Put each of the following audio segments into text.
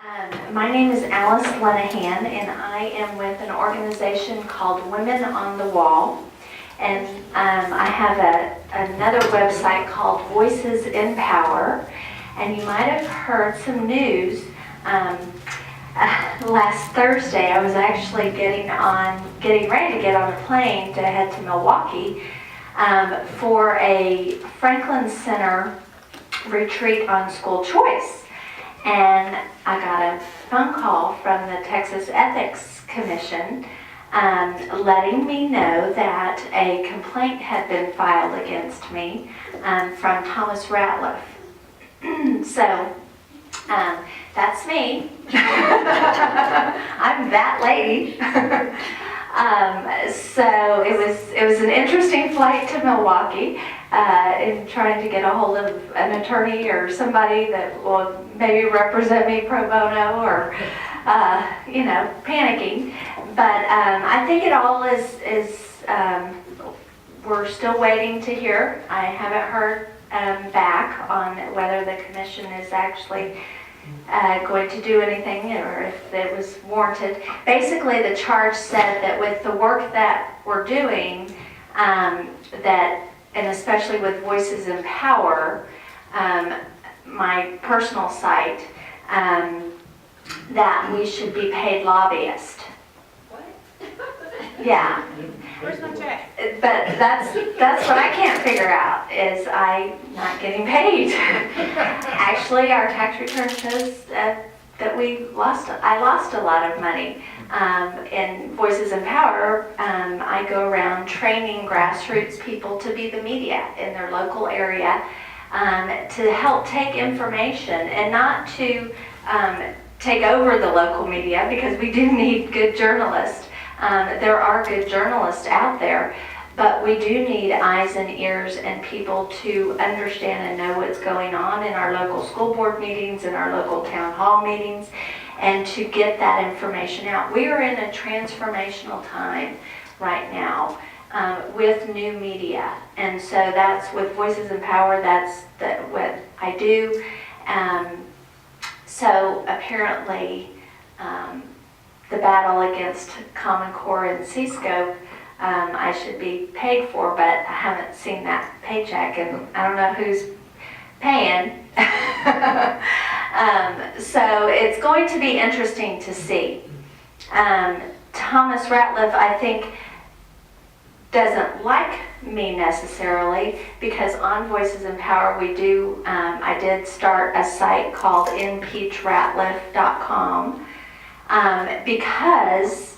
My name is Alice Linahan, and I am with an organization called Women on the Wall. And I have another website called Voices in Power. And you might have heard some news. Last Thursday, I was actually getting ready to get on a plane to head to Milwaukee for a Franklin Center retreat on school choice. And I got a phone call from the Texas Ethics Commission letting me know that a complaint had been filed against me from Thomas Ratliff. So that's me. I'm that lady. So it was an interesting flight to Milwaukee in trying to get a hold of an attorney or somebody that will maybe represent me pro bono or panicking. But I think it all is we're still waiting to hear. I haven't heard back on whether the commission is actually going to do anything or if it was warranted. Basically, the charge said that with the work that we're doing, and especially with Voices in Power, my personal site, that we should be paid lobbyists. What? Yeah. Where's my check? But that's what I can't figure out, is I not getting paid. Actually, our tax return shows that I lost a lot of money. In Voices in Power, I go around training grassroots people to be the media in their local area, to help take information and not to take over the local media, because we do need good journalists. There are good journalists out there, but we do need eyes and ears and people to understand and know what's going on in our local school board meetings, in our local town hall meetings, and to get that information out. We are in a transformational time right now with new media, and so that's with Voices in Power. That's what I do. So apparently, the battle against Common Core and CSCOPE, I should be paid for, but I haven't seen that paycheck, and I don't know who's paying. So it's going to be interesting to see. Thomas Ratliff, I think, doesn't like me necessarily, because on Voices in Power we do, I did start a site called impeachratliff.com. Because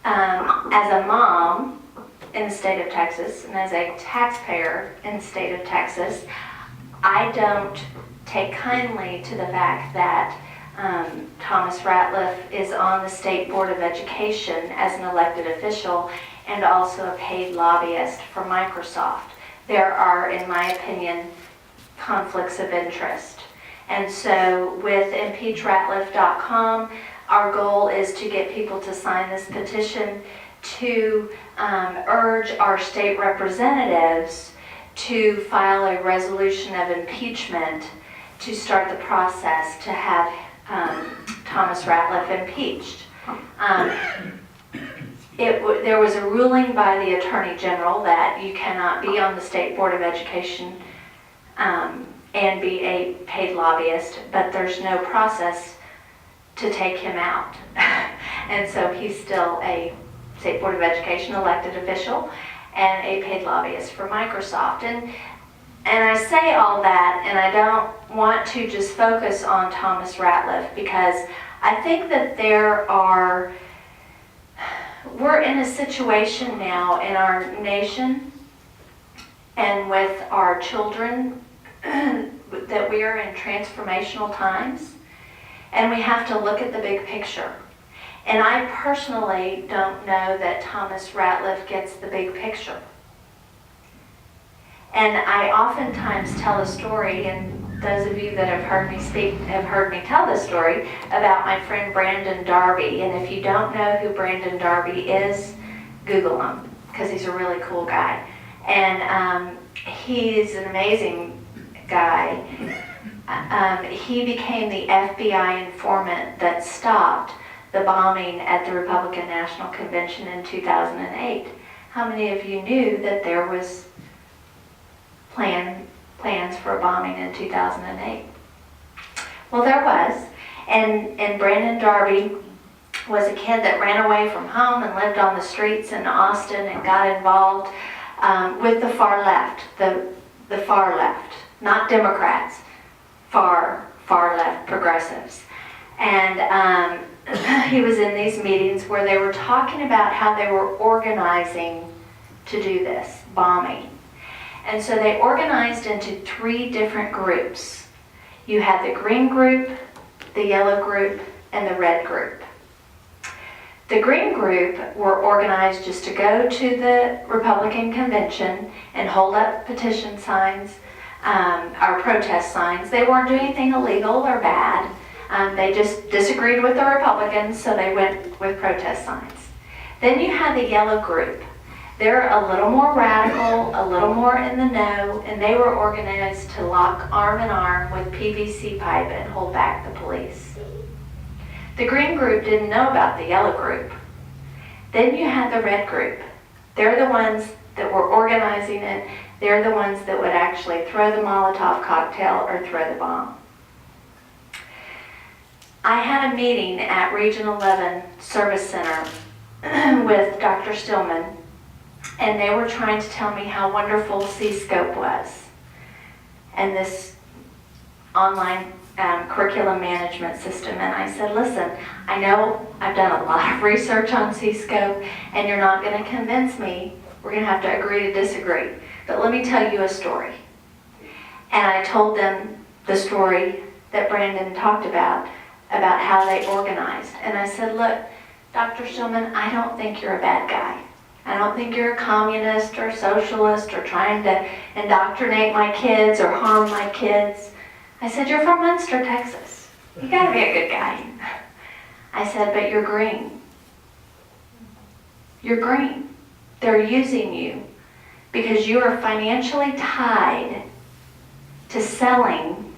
as a mom in the state of Texas and as a taxpayer in the state of Texas, I don't take kindly to the fact that Thomas Ratliff is on the State Board of Education as an elected official and also a paid lobbyist for Microsoft. There are, in my opinion, conflicts of interest. And so with impeachratliff.com, our goal is to get people to sign this petition to urge our state representatives to file a resolution of impeachment to start the process to have Thomas Ratliff impeached. There was a ruling by the Attorney General that you cannot be on the State Board of Education and be a paid lobbyist, but there's no process to take him out. And so he's still a State Board of Education elected official and a paid lobbyist for Microsoft. And I say all that, and I don't want to just focus on Thomas Ratliff, because I think that we're in a situation now in our nation and with our children that we are in transformational times. And we have to look at the big picture. And I personally don't know that Thomas Ratliff gets the big picture. And I oftentimes tell a story, and those of you that have heard me speak have heard me tell this story about my friend Brandon Darby. And if you don't know who Brandon Darby is, Google him, because he's a really cool guy. And he's an amazing guy. he became the FBI informant that stopped the bombing at the Republican National Convention in 2008. How many of you knew that there was plans for a bombing in 2008? Well, there was, and Brandon Darby was a kid that ran away from home and lived on the streets in Austin and got involved with the far left, the far left, not Democrats, far left progressives. And he was in these meetings where they were talking about how they were organizing to do this bombing. And so they organized into 3 different groups. You had the green group, the yellow group, and the red group. The green group were organized just to go to the Republican convention and hold up petition signs or protest signs. They weren't doing anything illegal or bad. They just disagreed with the Republicans, so they went with protest signs. Then you had the yellow group. They're a little more radical, a little more in the know, and they were organized to lock arm in arm with PVC pipe and hold back the police. The green group didn't know about the yellow group. Then you had the red group. They're the ones that were organizing it. They're the ones that would actually throw the Molotov cocktail or throw the bomb. I had a meeting at Region 11 Service Center with Dr. Stillman, and they were trying to tell me how wonderful CSCOPE was and this online curriculum management system. And I said, listen, I know I've done a lot of research on CSCOPE, and you're not going to convince me. We're going to have to agree to disagree. But let me tell you a story. And I told them the story that Brandon talked about how they organized. And I said, look, Dr. Stillman, I don't think you're a bad guy. I don't think you're a communist or socialist or trying to indoctrinate my kids or harm my kids. I said, you're from Munster, Texas. You gotta be a good guy. I said, but you're green. You're green. They're using you because you are financially tied to selling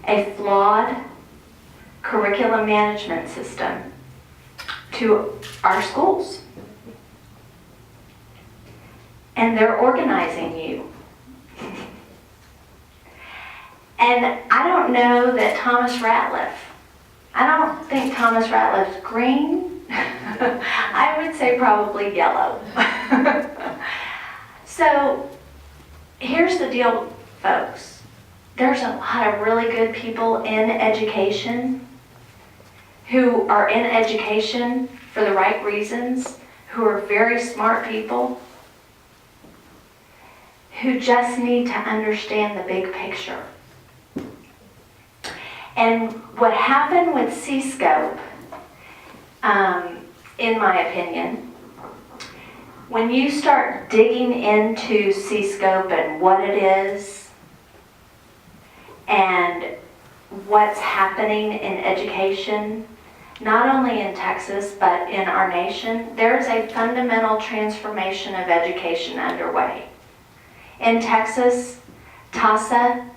a flawed curriculum management system to our schools. And they're organizing you. And I don't know that Thomas Ratliff, I don't think Thomas Ratliff's green. I would say probably yellow. So here's the deal, folks. There's a lot of really good people in education who are in education for the right reasons, who are very smart people, who just need to understand the big picture. And what happened with CSCOPE, in my opinion, when you start digging into CSCOPE and what it is and what's happening in education, not only in Texas but in our nation, there's a fundamental transformation of education underway. In Texas, TASA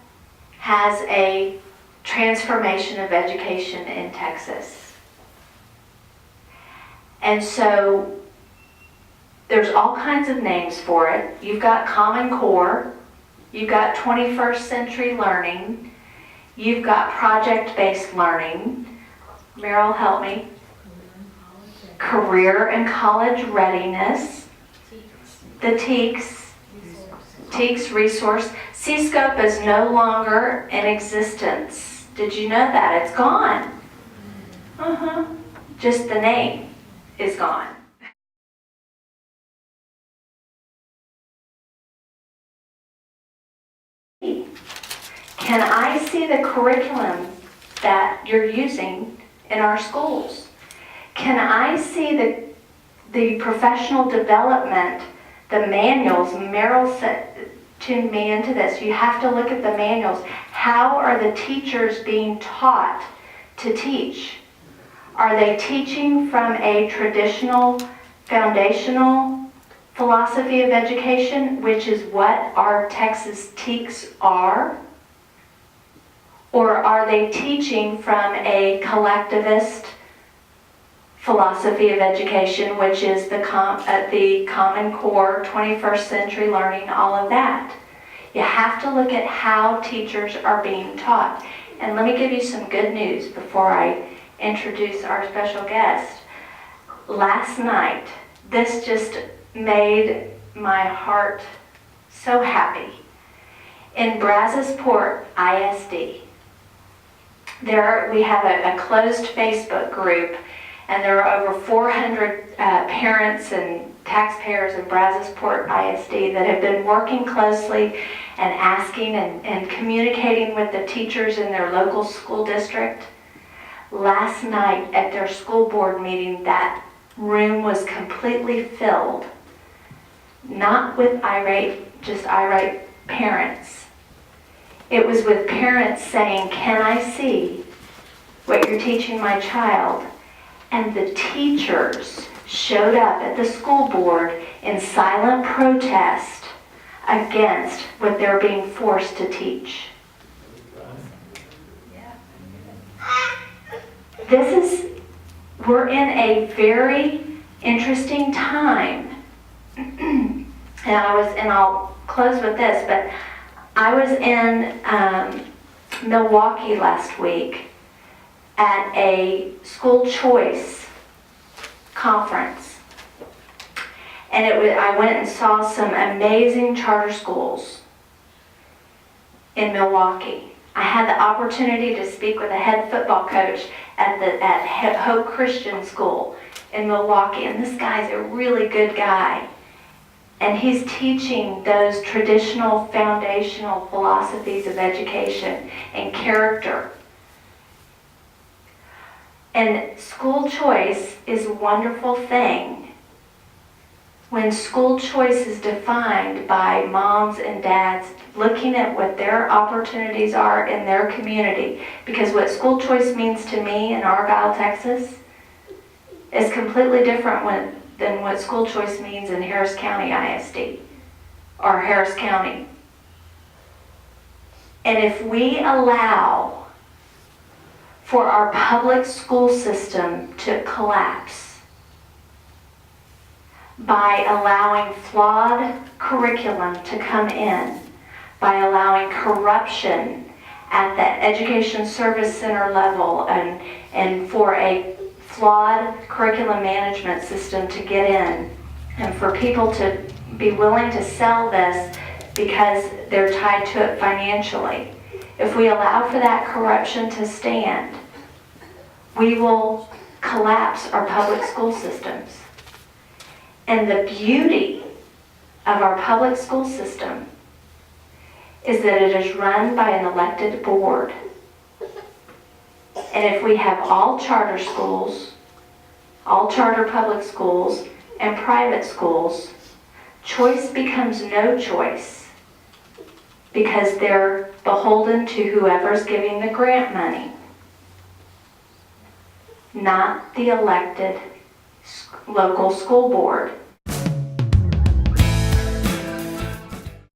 has a transformation of education in Texas. And so there's all kinds of names for it. You've got Common Core, you've got 21st century learning, you've got project-based learning. Meryl, help me. Career and college readiness, the TEACS resource. CSCOPE is no longer in existence. Did you know that? It's gone. Just the name is gone. Can I see the curriculum that you're using in our schools? Can I see the professional development, the manuals? Meryl tuned me into this. You have to look at the manuals. How are the teachers being taught to teach? Are they teaching from a traditional, foundational philosophy of education, which is what our Texas TEACS are? Or are they teaching from a collectivist philosophy of education, which is the Common Core, 21st century learning, all of that? You have to look at how teachers are being taught. And let me give you some good news before I introduce our special guest. Last night, this just made my heart so happy. In Brazosport ISD, we have a closed Facebook group, and there are over 400 parents and taxpayers in Brazosport ISD that have been working closely and asking and communicating with the teachers in their local school district. Last night at their school board meeting, that room was completely filled, not with just irate parents. It was with parents saying, "Can I see what you're teaching my child?" And the teachers showed up at the school board in silent protest against what they're being forced to teach. We're in a very interesting time. And I'll close with this, but I was in Milwaukee last week at a school choice conference. And I went and saw some amazing charter schools in Milwaukee. I had the opportunity to speak with a head football coach at Hope Christian School in Milwaukee, and this guy's a really good guy. And he's teaching those traditional foundational philosophies of education and character. And school choice is a wonderful thing when school choice is defined by moms and dads looking at what their opportunities are in their community. Because what school choice means to me in Argyle, Texas, is completely different than what school choice means in Harris County ISD or Harris County. And if we allow for our public school system to collapse by allowing flawed curriculum to come in, by allowing corruption at the education service center level, and for a flawed curriculum management system to get in, and for people to be willing to sell this because they're tied to it financially. If we allow for that corruption to stand, we will collapse our public school systems. And the beauty of our public school system is that it is run by an elected board. And if we have all charter schools, all charter public schools, and private schools, choice becomes no choice because they're beholden to whoever's giving the grant money, not the elected local school board.